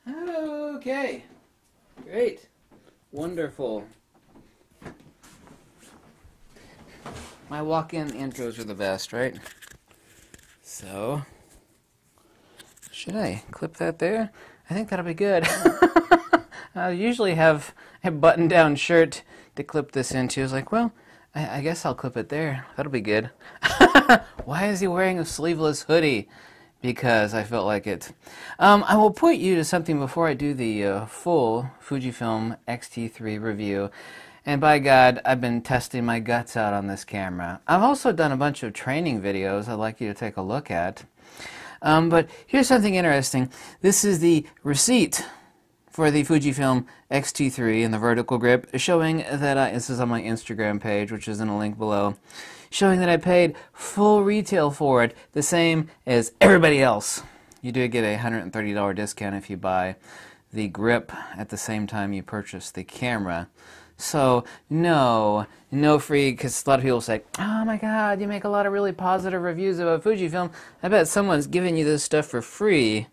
Okay, great, wonderful. My walk-in intros are the best, right? So, should I clip that there? I think that'll be good. I usually have a button-down shirt to clip this into. I was like, well, I guess I'll clip it there. That'll be good. Why is he wearing a sleeveless hoodie? Because I felt like it. I will point you to something before I do the full Fujifilm X-T3 review. And by God, I've been testing my guts out on this camera. I've also done a bunch of training videos I'd like you to take a look at. But here's something interesting. This is the receipt for the Fujifilm X-T3 in the vertical grip, showing that this is on my Instagram page, which is in a link below, showing that I paid full retail for it, the same as everybody else. You do get a $130 discount if you buy the grip at the same time you purchase the camera. So, no free, because a lot of people say, oh my God, you make a lot of really positive reviews about Fujifilm. I bet someone's giving you this stuff for free,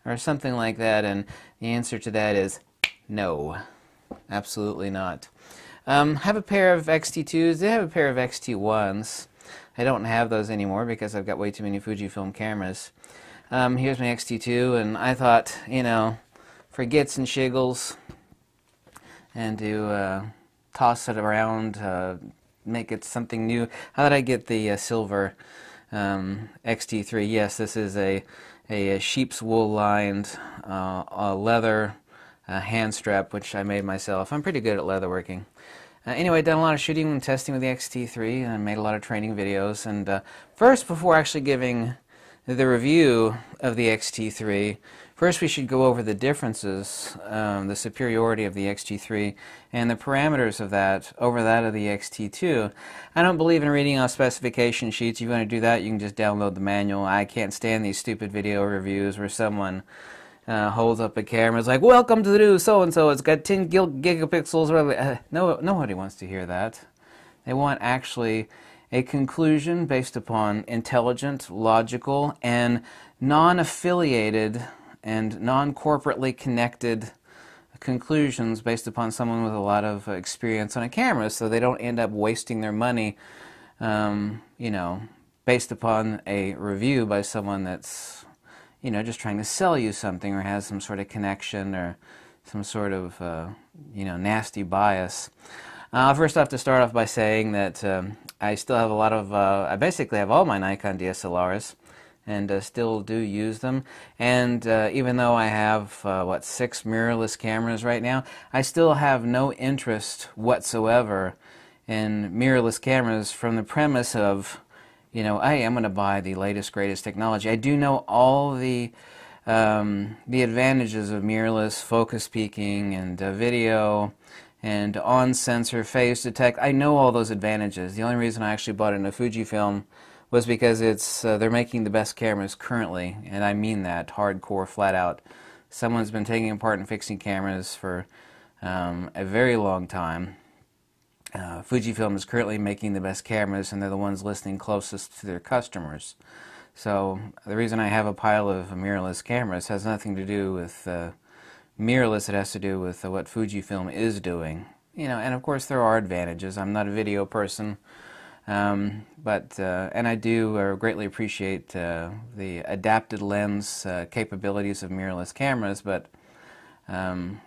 or something like that, and the answer to that is no, absolutely not. I have a pair of X-T2s. They have a pair of X-T1s. I don't have those anymore because I've got way too many Fujifilm cameras. Here's my X-T2, and I thought, you know, for gits and shiggles, and to toss it around, make it something new. How did I get the silver X-T3? Yes, this is a sheep's wool lined leather hand strap, which I made myself. I'm pretty good at leatherworking. Anyway, I've done a lot of shooting and testing with the X-T3, and I made a lot of training videos. And first, before actually giving the review of the X-T3, first we should go over the differences, the superiority of the X-T3 and the parameters of that over that of the X-T2. I don't believe in reading off specification sheets. If you want to do that, you can just download the manual. I can't stand these stupid video reviews where someone holds up a camera and is like, welcome to the new so-and-so, it's got 10 gigapixels. Nobody wants to hear that. They want actually a conclusion based upon intelligent, logical, and non-affiliated and non-corporately connected conclusions based upon someone with a lot of experience on a camera, so they don't end up wasting their money, you know, based upon a review by someone that's, you know, just trying to sell you something or has some sort of connection or some sort of, you know, nasty bias. First I have to start off by saying that I still have a lot of, I basically have all my Nikon DSLRs and still do use them. And even though I have, 6 mirrorless cameras right now, I still have no interest whatsoever in mirrorless cameras from the premise of, you know, hey, I'm going to buy the latest, greatest technology. I do know all the advantages of mirrorless focus peaking and video and on-sensor phase detect. I know all those advantages. The only reason I actually bought it in a Fujifilm was because it's they're making the best cameras currently, and I mean that, hardcore, flat out. Someone's been taking apart and fixing cameras for a very long time. Fujifilm is currently making the best cameras, and they're the ones listening closest to their customers. So the reason I have a pile of mirrorless cameras has nothing to do with mirrorless. It has to do with what Fujifilm is doing. You know, and of course there are advantages. I'm not a video person, but and I do greatly appreciate the adapted lens capabilities of mirrorless cameras. But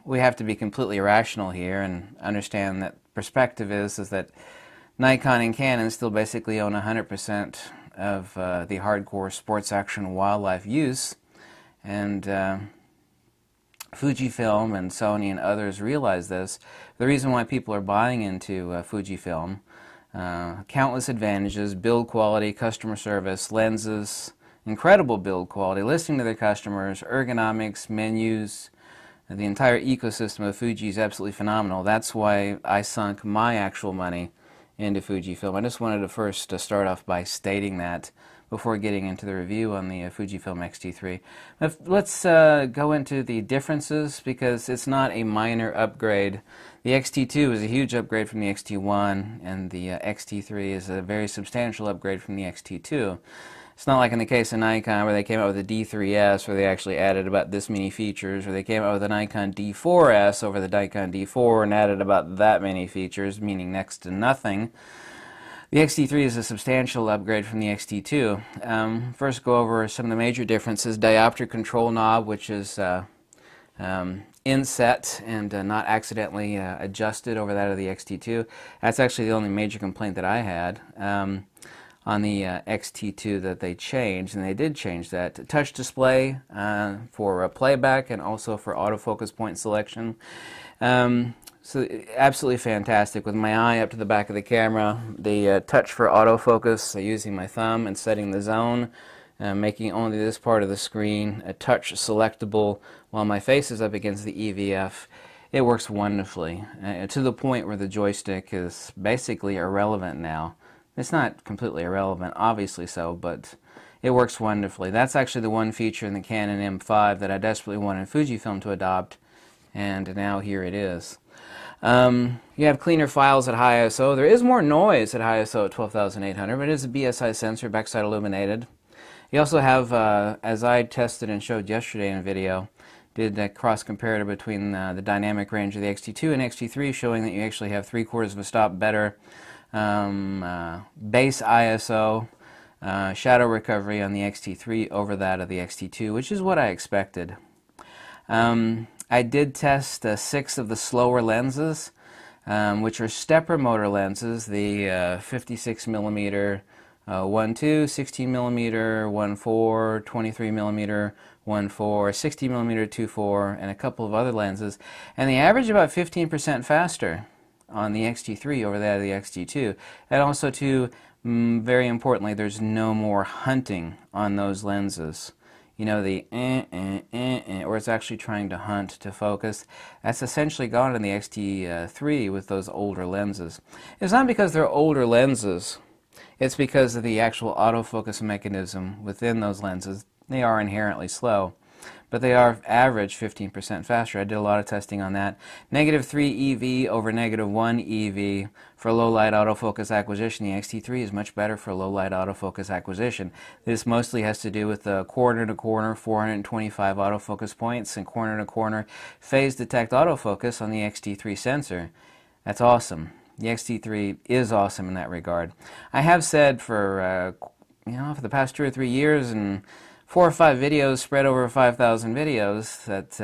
we have to be completely rational here and understand that perspective is that Nikon and Canon still basically own 100% of the hardcore sports action wildlife use, and Fujifilm and Sony and others realize this. The reason why people are buying into Fujifilm, countless advantages, build quality, customer service, lenses, incredible build quality, listening to their customers, ergonomics, menus. The entire ecosystem of Fuji is absolutely phenomenal. That's why I sunk my actual money into Fujifilm. I just wanted to first start off by stating that before getting into the review on the Fujifilm X-T3. Let's go into the differences, because it's not a minor upgrade. The X-T2 is a huge upgrade from the X-T1, and the X-T3 is a very substantial upgrade from the X-T2. It's not like in the case of Nikon where they came out with a D3S where they actually added about this many features, or they came out with a Nikon D4S over the Nikon D4 and added about that many features, meaning next to nothing. The X-T3 is a substantial upgrade from the X-T2. First go over some of the major differences. Diopter control knob, which is inset and not accidentally adjusted over that of the X-T2. That's actually the only major complaint that I had on the X-T2 that they changed, and they did change that. Touch display for playback and also for autofocus point selection. So absolutely fantastic. With my eye up to the back of the camera, the touch for autofocus using my thumb and setting the zone, making only this part of the screen a touch selectable while my face is up against the EVF. It works wonderfully, to the point where the joystick is basically irrelevant now. It's not completely irrelevant, obviously so, but it works wonderfully. That's actually the one feature in the Canon M5 that I desperately wanted Fujifilm to adopt, and now here it is. You have cleaner files at high ISO. There is more noise at high ISO at 12,800, but it is a BSI sensor, backside illuminated. You also have, as I tested and showed yesterday in a video, did a cross-comparator between the dynamic range of the X-T2 and X-T3, showing that you actually have 3/4 of a stop better base ISO shadow recovery on the X-T3 over that of the X-T2, which is what I expected. I did test 6 of the slower lenses, which are stepper motor lenses, the 56mm 1.2, 16mm 1.4, 23mm 1.4, 60mm 2.4, and a couple of other lenses, and they average about 15% faster on the X-T3 over that of the X-T2. And also, too, very importantly, there's no more hunting on those lenses. You know, the or it's actually trying to hunt to focus. That's essentially gone in the X-T3 with those older lenses. It's not because they're older lenses. It's because of the actual autofocus mechanism within those lenses. They are inherently slow, but they are average 15% faster. I did a lot of testing on that. -3 EV over -1 EV for low light autofocus acquisition. The X-T3 is much better for low light autofocus acquisition. This mostly has to do with the corner to corner 425 autofocus points and corner to corner phase detect autofocus on the X-T3 sensor. That's awesome. The X-T3 is awesome in that regard. I have said for for the past 2 or 3 years and 4 or 5 videos spread over 5,000 videos that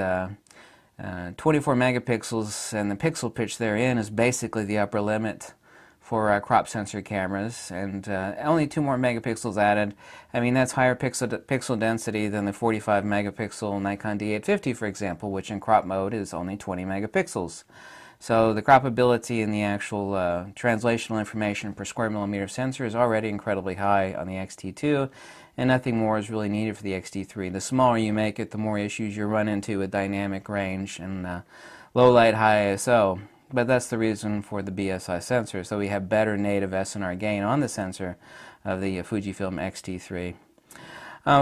24 megapixels and the pixel pitch therein is basically the upper limit for crop sensor cameras, and only 2 more megapixels added. I mean, that's higher pixel density than the 45 megapixel Nikon D850, for example, which in crop mode is only 20 megapixels. So the croppability and the actual translational information per square millimeter sensor is already incredibly high on the X-T2, and nothing more is really needed for the X-T3. The smaller you make it, the more issues you run into with dynamic range and low light high ISO. But that's the reason for the BSI sensor, so we have better native SNR gain on the sensor of the Fujifilm X-T3.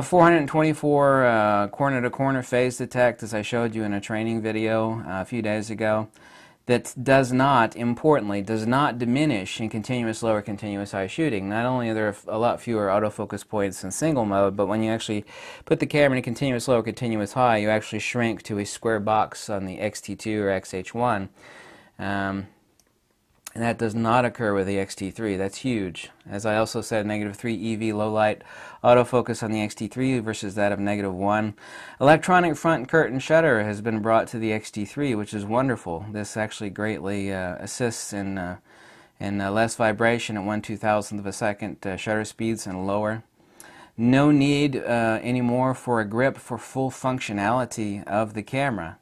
424 corner-to-corner phase detect, as I showed you in a training video a few days ago. That does not, importantly, does not diminish in continuous low or continuous high shooting. Not only are there a lot fewer autofocus points in single mode, but when you actually put the camera in continuous low or continuous high, you actually shrink to a square box on the X-T2 or XH1. And that does not occur with the X-T3. That's huge. As I also said, -3 EV low light autofocus on the X-T3 versus that of -1. Electronic front curtain shutter has been brought to the X-T3, which is wonderful. This actually greatly assists in less vibration at 1/2000th of a second shutter speeds and lower. No need anymore for a grip for full functionality of the camera.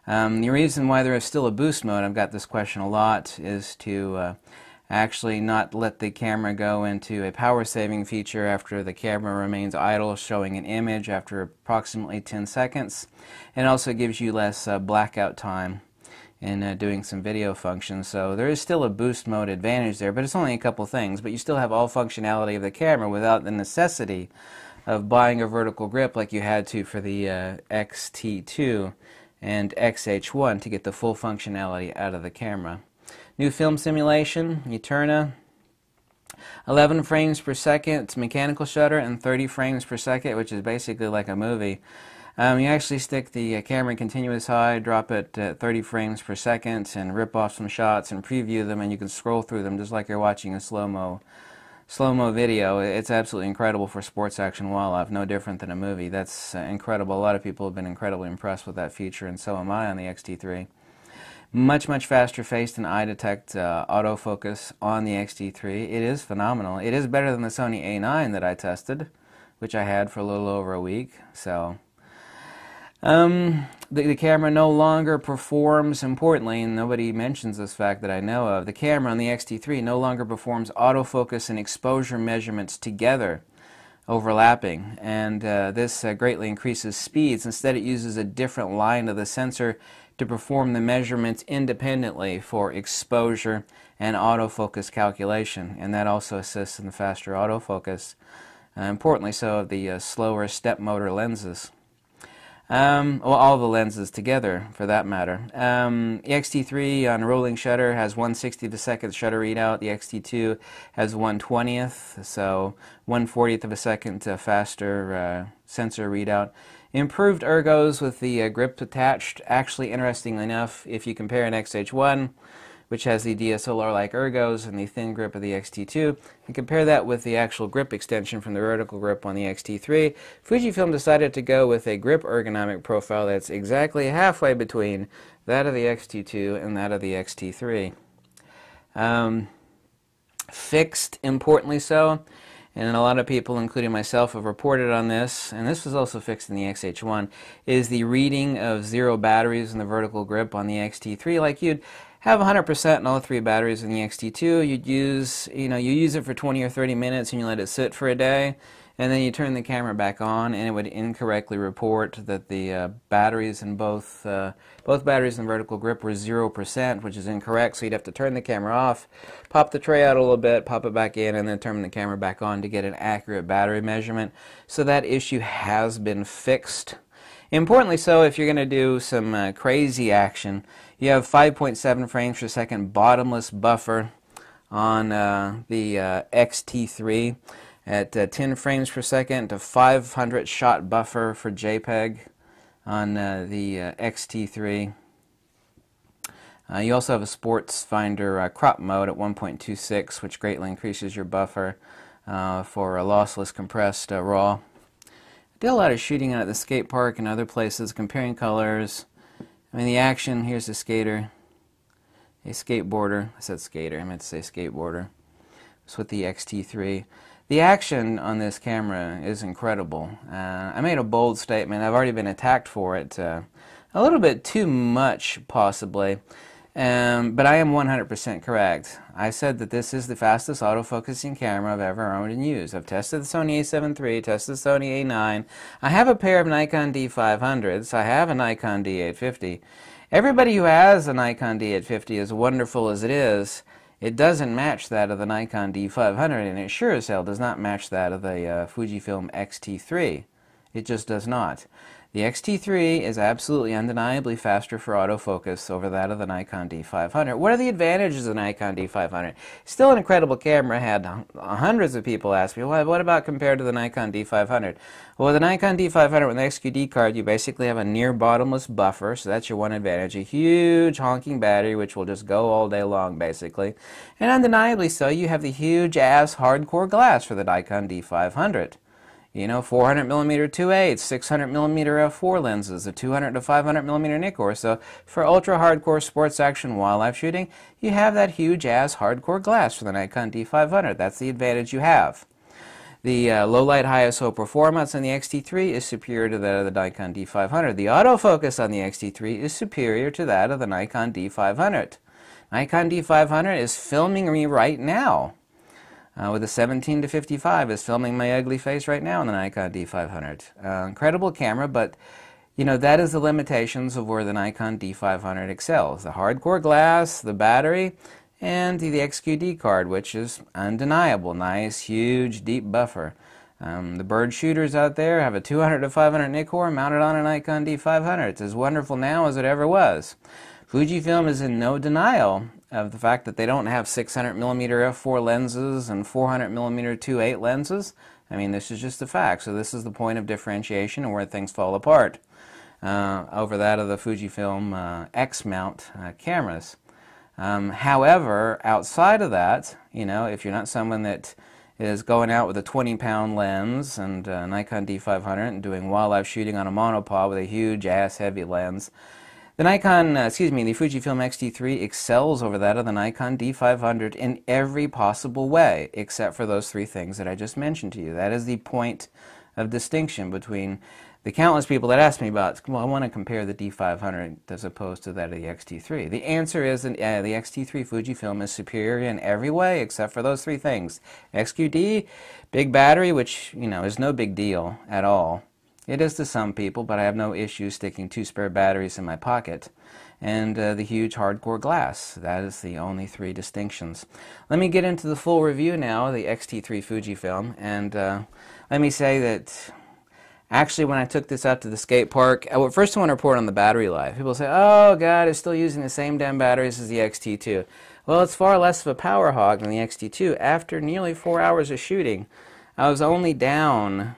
The reason why there is still a boost mode, I've got this question a lot, is to actually not let the camera go into a power saving feature after the camera remains idle, showing an image after approximately 10 seconds. It also gives you less blackout time in doing some video functions. So there is still a boost mode advantage there, but it's only a couple things. But you still have all functionality of the camera without the necessity of buying a vertical grip like you had to for the X-T2 and XH1 to get the full functionality out of the camera. New film simulation, Eterna, 11 frames per second mechanical shutter and 30 frames per second, which is basically like a movie. You actually stick the camera in continuous high, drop it at 30 frames per second, and rip off some shots and preview them, and you can scroll through them just like you're watching a slow-mo video. It's absolutely incredible for sports action wildlife, no different than a movie. That's incredible. A lot of people have been incredibly impressed with that feature, and so am I on the X-T3. Much faster face and eye detect autofocus on the X-T3. It is phenomenal. It is better than the Sony A9 that I tested, which I had for a little over a week. So the camera no longer performs, importantly, and nobody mentions this fact that I know of, the camera on the X-T3 no longer performs autofocus and exposure measurements together, overlapping, and this greatly increases speeds. Instead, it uses a different line of the sensor to perform the measurements independently for exposure and autofocus calculation, and that also assists in the faster autofocus, importantly so of the slower step motor lenses. Well, all the lenses together, for that matter. The X-T3 on rolling shutter has 1/60th of a second shutter readout. The X-T2 has 1/20th, so 1/40th of a second faster sensor readout. Improved ergos with the grip attached. Actually, interestingly enough, if you compare an XH1, which has the DSLR-like ergos and the thin grip of the X-T2, and compare that with the actual grip extension from the vertical grip on the X-T3, Fujifilm decided to go with a grip ergonomic profile that's exactly halfway between that of the X-T2 and that of the X-T3. Fixed, importantly so, and a lot of people, including myself, have reported on this, and this was also fixed in the XH1, is the reading of 0 batteries in the vertical grip on the X-T3. Like you'd have 100% in all 3 batteries in the X-T2, you'd use, you use it for 20 or 30 minutes and you let it sit for a day, and then you turn the camera back on and it would incorrectly report that the batteries in both batteries in the vertical grip were 0%, which is incorrect, so you'd have to turn the camera off, pop the tray out a little bit, pop it back in, and then turn the camera back on to get an accurate battery measurement. So that issue has been fixed. Importantly so, if you're going to do some crazy action, you have 5.7 frames per second bottomless buffer on the X-T3 at 10 frames per second, a 500 shot buffer for JPEG on the X-T3. You also have a sports finder crop mode at 1.26, which greatly increases your buffer for a lossless compressed RAW. I did a lot of shooting out at the skate park and other places, comparing colors. I mean, the action, here's a skater, a skateboarder. I said skater, I meant to say skateboarder. It's with the X-T3. The action on this camera is incredible. I made a bold statement. I've already been attacked for it. A little bit too much, possibly. But I am 100% correct. I said that this is the fastest autofocusing camera I've ever owned and used. I've tested the Sony A7 III, tested the Sony A9. I have a pair of Nikon D500s. I have a Nikon D850. Everybody who has a Nikon D850, as wonderful as it is, it doesn't match that of the Nikon D500, and it sure as hell does not match that of the Fujifilm X-T3. It just does not. The X-T3 is absolutely undeniably faster for autofocus over that of the Nikon D500. What are the advantages of the Nikon D500? Still an incredible camera. I had hundreds of people ask me, well, what about compared to the Nikon D500? Well, with the Nikon D500 with an XQD card, you basically have a near bottomless buffer, so that's your one advantage. A huge honking battery, which will just go all day long, basically. And undeniably so, you have the huge-ass hardcore glass for the Nikon D500. 400mm 2.8, 600mm f4 lenses, a 200 to 500mm Nikkor. So for ultra hardcore sports action wildlife shooting, you have that huge ass hardcore glass for the Nikon D500. That's the advantage you have. The low light high ISO performance on the X-T3 is superior to that of the Nikon D500. The autofocus on the X-T3 is superior to that of the Nikon D500. Nikon D500 is filming me right now. With a 17 to 55 is filming my ugly face right now on the Nikon D500. Incredible camera, but that is the limitations of where the Nikon D500 excels. The hardcore glass, the battery, and the XQD card, which is undeniable. Nice, huge, deep buffer. The bird shooters out there have a 200 to 500 Nikkor mounted on a Nikon D500. It's as wonderful now as it ever was. Fujifilm is in no denial of the fact that they don't have 600mm f4 lenses and 400mm 2.8 lenses. I mean, this is just a fact. So this is the point of differentiation and where things fall apart over that of the Fujifilm X mount cameras. However, outside of that, you know, if you're not someone that is going out with a 20-pound lens and a Nikon D500 and doing wildlife shooting on a monopod with a huge ass-heavy lens, the the Fujifilm X-T3 excels over that of the Nikon D500 in every possible way, except for those three things that I just mentioned to you. That is the point of distinction between the countless people that ask me about, well, I want to compare the D500 as opposed to that of the X-T3. The answer is that the X-T3 Fujifilm is superior in every way except for those three things. XQD, big battery, which, you know, is no big deal at all. It is to some people, but I have no issue sticking 2 spare batteries in my pocket. And the huge hardcore glass. That is the only three distinctions. Let me get into the full review now of the X-T3 Fujifilm, and let me say that actually, when I took this out to the skate park, first I want to report on the battery life. People say, oh God, it's still using the same damn batteries as the X-T2. Well, it's far less of a power hog than the X-T2. After nearly 4 hours of shooting, I was only down,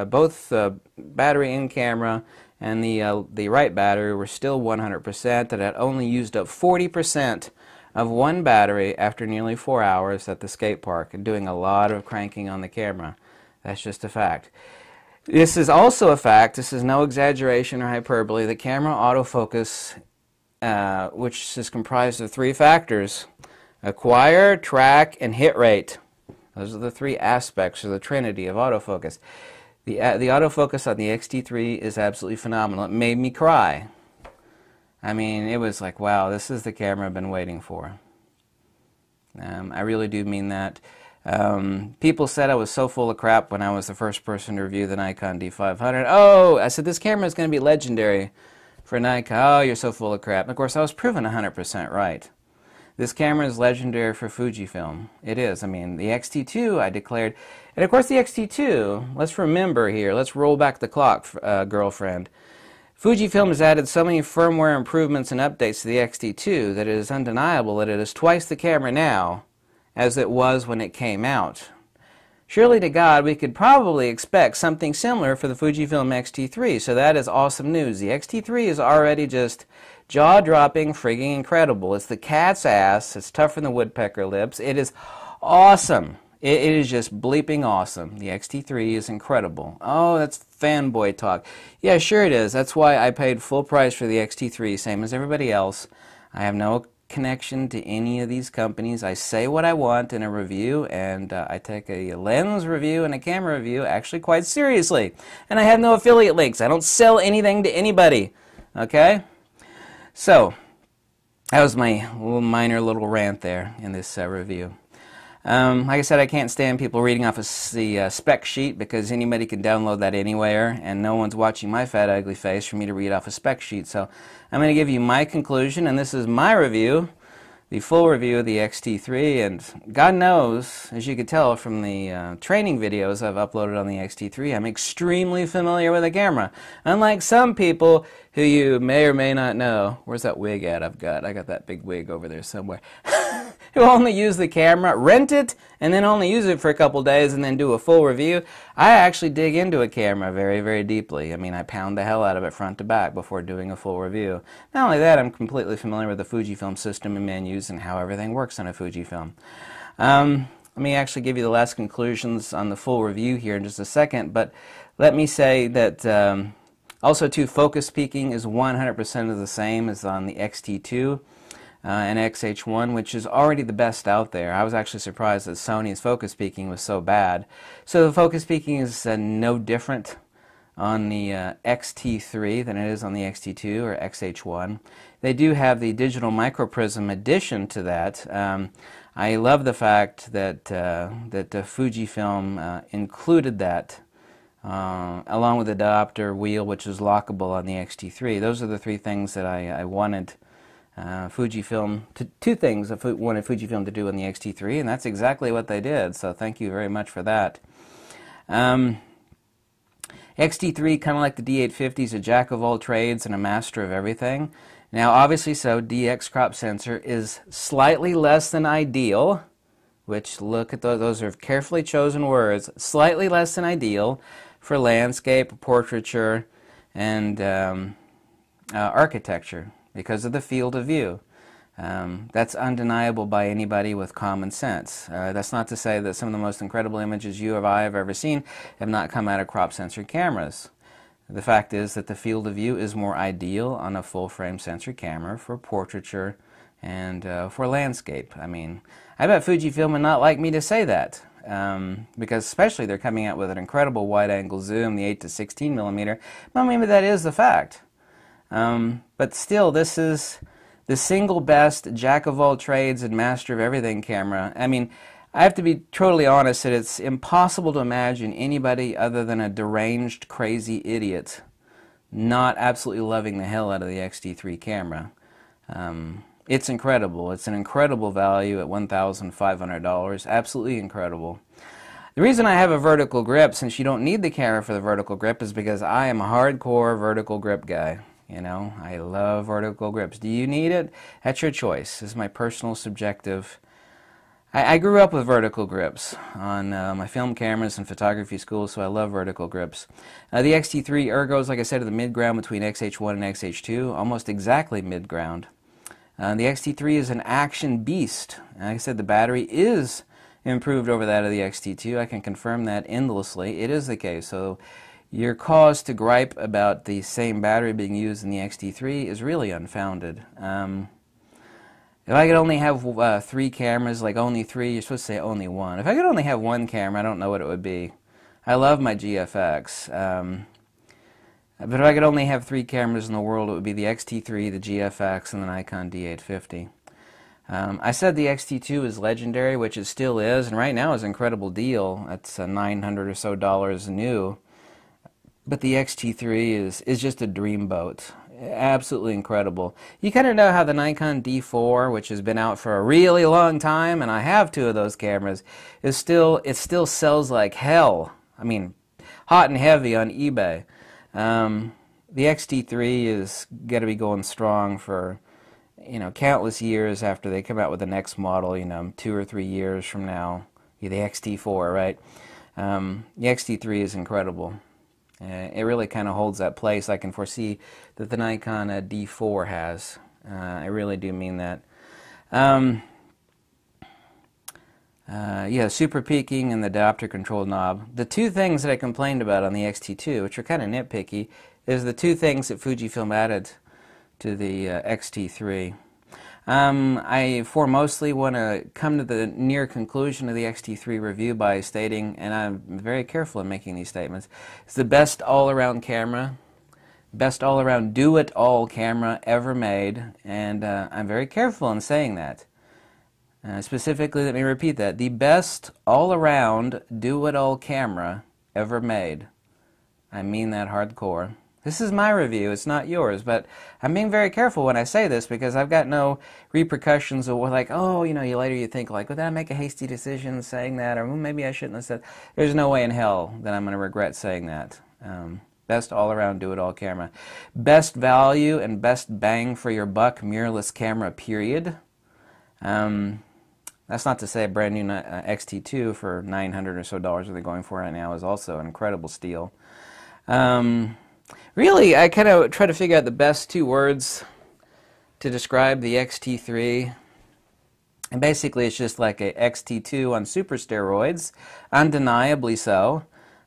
both the battery in camera and the right battery were still 100%, and I had only used up 40% of one battery after nearly 4 hours at the skate park and doing a lot of cranking on the camera. That's just a fact. This is also a fact, this is no exaggeration or hyperbole, the camera autofocus, which is comprised of 3 factors: acquire, track, and hit rate. Those are the 3 aspects, or the trinity of autofocus. The autofocus on the X-T3 is absolutely phenomenal. It made me cry. I mean, it was like, wow, this is the camera I've been waiting for. I really do mean that. People said I was so full of crap when I was the first person to review the Nikon D500. Oh, I said, this camera is going to be legendary for Nikon. Oh, you're so full of crap. And of course, I was proven 100% right. This camera is legendary for Fujifilm. It is. I mean, the X-T2, I declared. And of course, the X-T2, let's remember here, let's roll back the clock, girlfriend. Fujifilm has added so many firmware improvements and updates to the X-T2 that it is undeniable that it is twice the camera now as it was when it came out. Surely to God, we could probably expect something similar for the Fujifilm X-T3, so that is awesome news. The X-T3 is already just jaw-dropping, frigging incredible. It's the cat's ass. It's tougher than the woodpecker lips. It is awesome. It is just bleeping awesome. The X-T3 is incredible. Oh, that's fanboy talk. Yeah, sure it is. That's why I paid full price for the X-T3, same as everybody else. I have no connection to any of these companies. I say what I want in a review, and I take a lens review and a camera review actually quite seriously. And I have no affiliate links. I don't sell anything to anybody. Okay? So, that was my minor little rant there in this review. Like I said, I can't stand people reading off the spec sheet because anybody can download that anywhere, and no one's watching my fat, ugly face for me to read off a spec sheet. So I'm going to give you my conclusion, and this is my review, the full review of the X-T3, and God knows, as you can tell from the training videos I've uploaded on the X-T3, I'm extremely familiar with the camera. Unlike some people who you may or may not know. Where's that wig at I got that big wig over there somewhere. Who only use the camera, rent it, and then only use it for a couple days and then do a full review. I actually dig into a camera very, very deeply. I mean, I pound the hell out of it front to back before doing a full review. Not only that, I'm completely familiar with the Fujifilm system and menus and how everything works on a Fujifilm. Let me actually give you the last conclusions on the full review here in just a second, but let me say that also too, focus peaking is 100% of the same as on the X-T2. And XH1, which is already the best out there. I was actually surprised that Sony's focus peaking was so bad. So the focus peaking is no different on the X-T3 than it is on the X-T2 or XH1. They do have the digital microprism addition to that. I love the fact that that Fujifilm included that along with the diopter wheel, which is lockable on the X-T3. Those are the 3 things that I wanted Fujifilm, 2 things I wanted Fujifilm to do on the X-T3, and that's exactly what they did, so thank you very much for that. X-T3, kind of like the D850, is a jack of all trades and a master of everything. Now, obviously, so DX crop sensor is slightly less than ideal, which, look at those are carefully chosen words, slightly less than ideal for landscape, portraiture, and architecture because of the field of view. That's undeniable by anybody with common sense. That's not to say that some of the most incredible images you or I have ever seen have not come out of crop sensor cameras. The fact is that the field of view is more ideal on a full-frame sensor camera for portraiture and for landscape. I mean, I bet Fujifilm would not like me to say that, because especially they're coming out with an incredible wide-angle zoom, the 8 to 16 millimeter. Well, maybe that is the fact. But still, this is the single best jack-of-all-trades and master-of-everything camera. I mean, I have to be totally honest that it's impossible to imagine anybody other than a deranged, crazy idiot not absolutely loving the hell out of the X-T3 camera. It's incredible. It's an incredible value at $1,500. Absolutely incredible. The reason I have a vertical grip, since you don't need the camera for the vertical grip, is because I am a hardcore vertical grip guy. You know, I love vertical grips. Do you need it? That's your choice. This is my personal subjective. I grew up with vertical grips on my film cameras and photography school, so I love vertical grips. The X-T3 ergos, like I said, are the mid-ground between XH1 and XH2, almost exactly mid-ground. The X-T3 is an action beast. Like I said, the battery is improved over that of the X-T2. I can confirm that endlessly. It is the case. So your cause to gripe about the same battery being used in the X-T3 is really unfounded. If I could only have 3 cameras, like only 3, you're supposed to say only 1. If I could only have 1 camera, I don't know what it would be. I love my GFX. But if I could only have 3 cameras in the world, it would be the X-T3, the GFX, and the Nikon D850. I said the X-T2 is legendary, which it still is, and right now is an incredible deal. It's $900 or so new. But the X-T3 is just a dreamboat. Absolutely incredible. You kind of know how the Nikon D4, which has been out for a really long time, and I have 2 of those cameras, it still sells like hell. I mean, hot and heavy on eBay. The X-T3 is going to be going strong for, you know, countless years after they come out with the next model, you know, 2 or 3 years from now. The X-T4, right? The X-T3 is incredible. It really kind of holds that place I can foresee that the Nikon D4 has. I really do mean that. Yeah, super peaking and the diopter control knob. The 2 things that I complained about on the X-T2, which are kind of nitpicky, is the 2 things that Fujifilm added to the X-T3. I foremostly want to come to the near conclusion of the X-T3 review by stating, and I'm very careful in making these statements, it's the best all-around camera, best all-around do-it-all camera ever made, and I'm very careful in saying that. Specifically, let me repeat that, the best all-around do-it-all camera ever made. I mean that hardcore. This is my review, it's not yours, but I'm being very careful when I say this because I've got no repercussions of like, oh, you know, later you think like, well, did I make a hasty decision saying that, or well, maybe I shouldn't have said. There's no way in hell that I'm going to regret saying that. Best all-around do-it-all camera. Best value and best bang for your buck mirrorless camera, period. That's not to say a brand new X-T2 for $900 or so that they're going for right now is also an incredible steal. Really, I kind of try to figure out the best 2 words to describe the X-T3. And basically, it's just like a X-T2 on super steroids, undeniably so.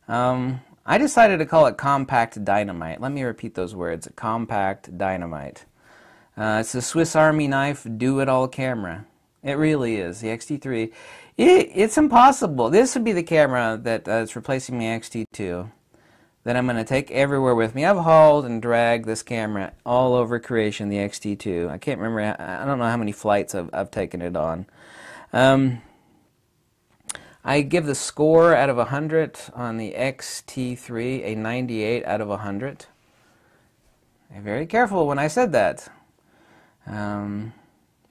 I decided to call it compact dynamite. Let me repeat those words, compact dynamite. It's a Swiss Army knife do-it-all camera. It really is. The X-T3, it's impossible. This would be the camera that is replacing the X-T2 that I'm going to take everywhere with me. I've hauled and dragged this camera all over creation, the X-T2. I can't remember, I don't know how many flights I've taken it on. I give the score out of 100 on the X-T3 a 98 out of 100. I'm very careful when I said that.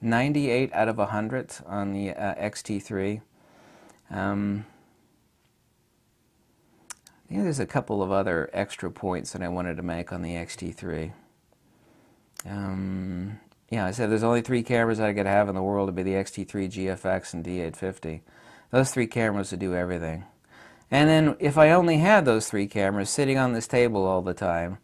98 out of 100 on the X-T3. I think there's a couple of other extra points that I wanted to make on the X-T3. Yeah, I said there's only 3 cameras I could have in the world. To be the X-T3, GFX, and D850. Those 3 cameras would do everything. And then if I only had those 3 cameras sitting on this table all the time,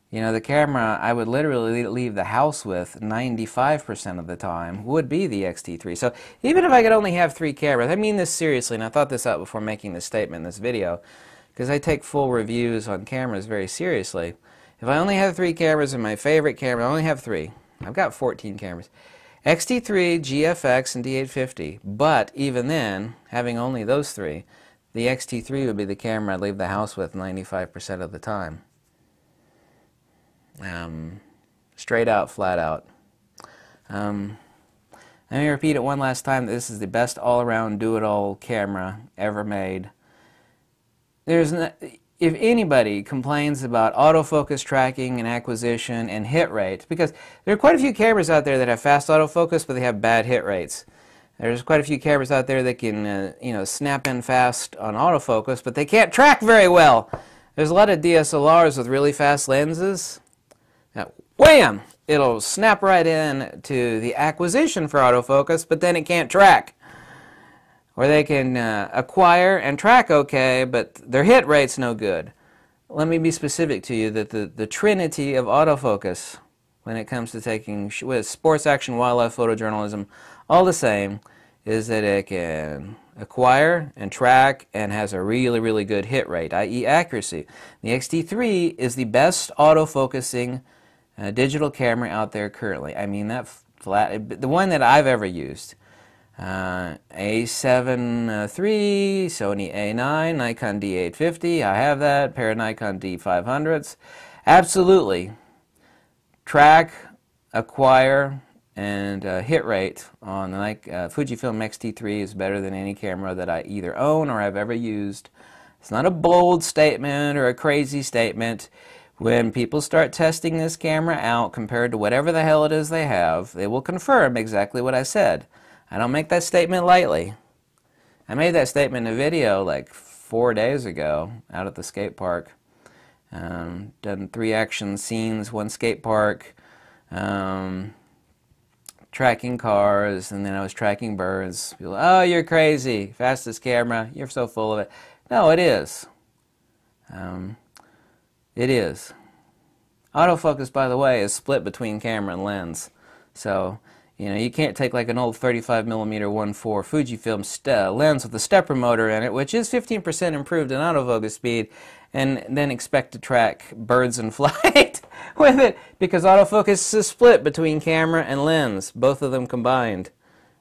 you know, the camera I would literally leave the house with 95% of the time would be the X-T3. So even if I could only have 3 cameras, I mean this seriously, and I thought this out before making this statement in this video, because I take full reviews on cameras very seriously. If I only have 3 cameras and my favorite camera, I only have 3. I've got 14 cameras. X-T3, GFX, and D850. But even then, having only those 3, the X-T3 would be the camera I'd leave the house with 95% of the time. Straight out, flat out. Let me repeat it one last time. This is the best all-around do-it-all camera ever made. If anybody complains about autofocus tracking and acquisition and hit rates, because there are quite a few cameras out there that have fast autofocus, but they have bad hit rates. There's quite a few cameras out there that can, you know, snap in fast on autofocus, but they can't track very well. There's a lot of DSLRs with really fast lenses. Now, wham! It'll snap right in to the acquisition for autofocus, but then it can't track. Or they can acquire and track okay, but their hit rate's no good. Let me be specific to you that the trinity of autofocus, when it comes to taking with sports action, wildlife, photojournalism, all the same, is that it can acquire and track and has a really, really good hit rate, i.e. accuracy. The X-T3 is the best autofocusing digital camera out there currently. I mean that flat, the one that I've ever used. A7 III, Sony A9, Nikon D850, I have that, pair of Nikon D500s. Absolutely. Track, acquire, and hit rate on the Fujifilm X-T3 is better than any camera that I either own or have ever used. It's not a bold statement or a crazy statement. When people start testing this camera out compared to whatever the hell it is they have, they will confirm exactly what I said. I don't make that statement lightly. I made that statement in a video like 4 days ago out at the skate park. Done 3 action scenes, 1 skate park, tracking cars, and then I was tracking birds. People, oh, you're crazy. Fastest camera. You're so full of it. No, it is. It is. Autofocus, by the way, is split between camera and lens. So, you know, you can't take like an old 35mm 1.4 Fujifilm lens with a stepper motor in it, which is 15% improved in autofocus speed, and then expect to track birds in flight with it, because autofocus is split between camera and lens, both of them combined,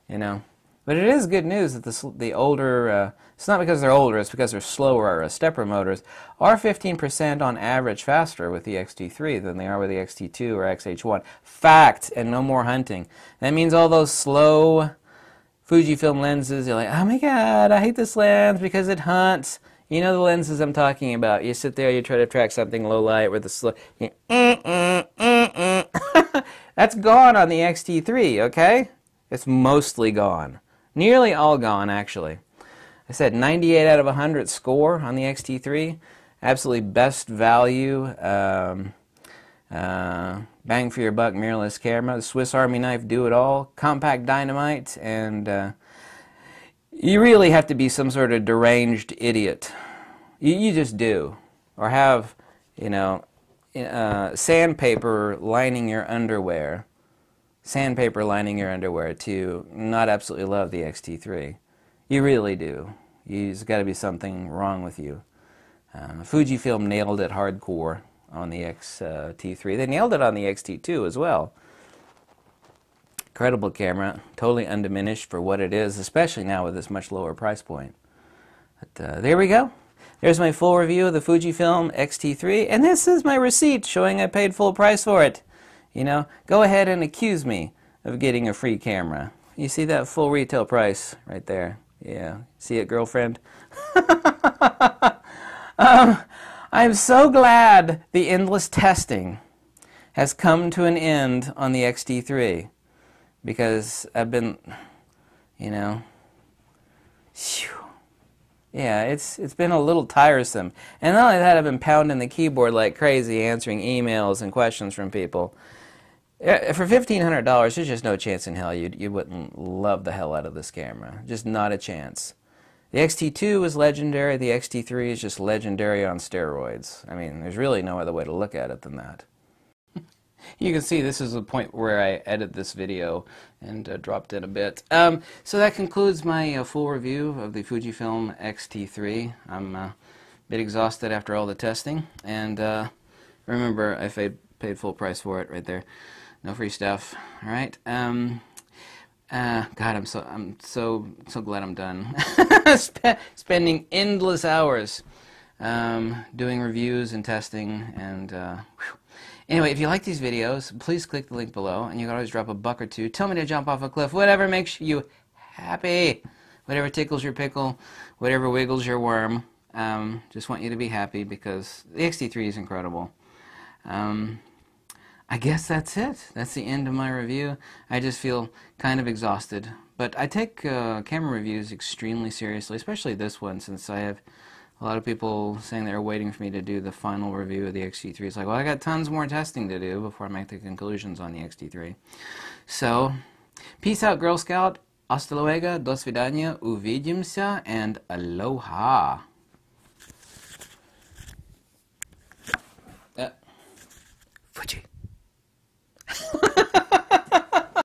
you know. But it is good news that the older, it's not because they're older, it's because they're slower stepper motors, are 15% on average faster with the X-T3 than they are with the X-T2 or XH1. Fact, and no more hunting. That means all those slow Fujifilm lenses, you're like, oh my god, I hate this lens because it hunts. You know the lenses I'm talking about. You sit there, you try to track something low light with the slow... That's gone on the X-T3, okay? It's mostly gone. Nearly all gone, actually. I said 98 out of 100 score on the X-T3. Absolutely best value, bang for your buck mirrorless camera. The Swiss Army knife do-it-all, compact dynamite, and you really have to be some sort of deranged idiot. You just do. Or have, you know, sandpaper lining your underwear. Sandpaper lining your underwear to not absolutely love the X-T3. You really do. There's got to be something wrong with you. Fujifilm nailed it hardcore on the X-T3. They nailed it on the X-T2 as well. Incredible camera, totally undiminished for what it is, especially now with this much lower price point. But there we go. There's my full review of the Fujifilm X-T3, and this is my receipt showing I paid full price for it. You know, go ahead and accuse me of getting a free camera. You see that full retail price right there? Yeah. See it, girlfriend? I'm so glad the endless testing has come to an end on the X-T3, because I've been, you know, yeah, it's been a little tiresome. And not only that, I've been pounding the keyboard like crazy answering emails and questions from people. For $1,500, there's just no chance in hell you wouldn't love the hell out of this camera. Just not a chance. The X-T2 is legendary. The X-T3 is just legendary on steroids. I mean, there's really no other way to look at it than that. You can see this is the point where I edit this video and dropped in a bit. So that concludes my full review of the Fujifilm X-T3. I'm a bit exhausted after all the testing, and remember, I paid full price for it right there. No free stuff. All right. God, I'm so glad I'm done. Spending endless hours doing reviews and testing, and anyway, if you like these videos, please click the link below, and you can always drop a buck or two. Tell me to jump off a cliff, whatever makes you happy, whatever tickles your pickle, whatever wiggles your worm. Just want you to be happy, because the X-T3 is incredible. I guess that's it. That's the end of my review. I just feel kind of exhausted. But I take camera reviews extremely seriously, especially this one, since I have a lot of people saying they're waiting for me to do the final review of the X-T3. It's like, well, I got tons more testing to do before I make the conclusions on the X-T3. So, peace out, Girl Scout. Hasta luego, do svidania, uvidimся, and aloha. Fuji.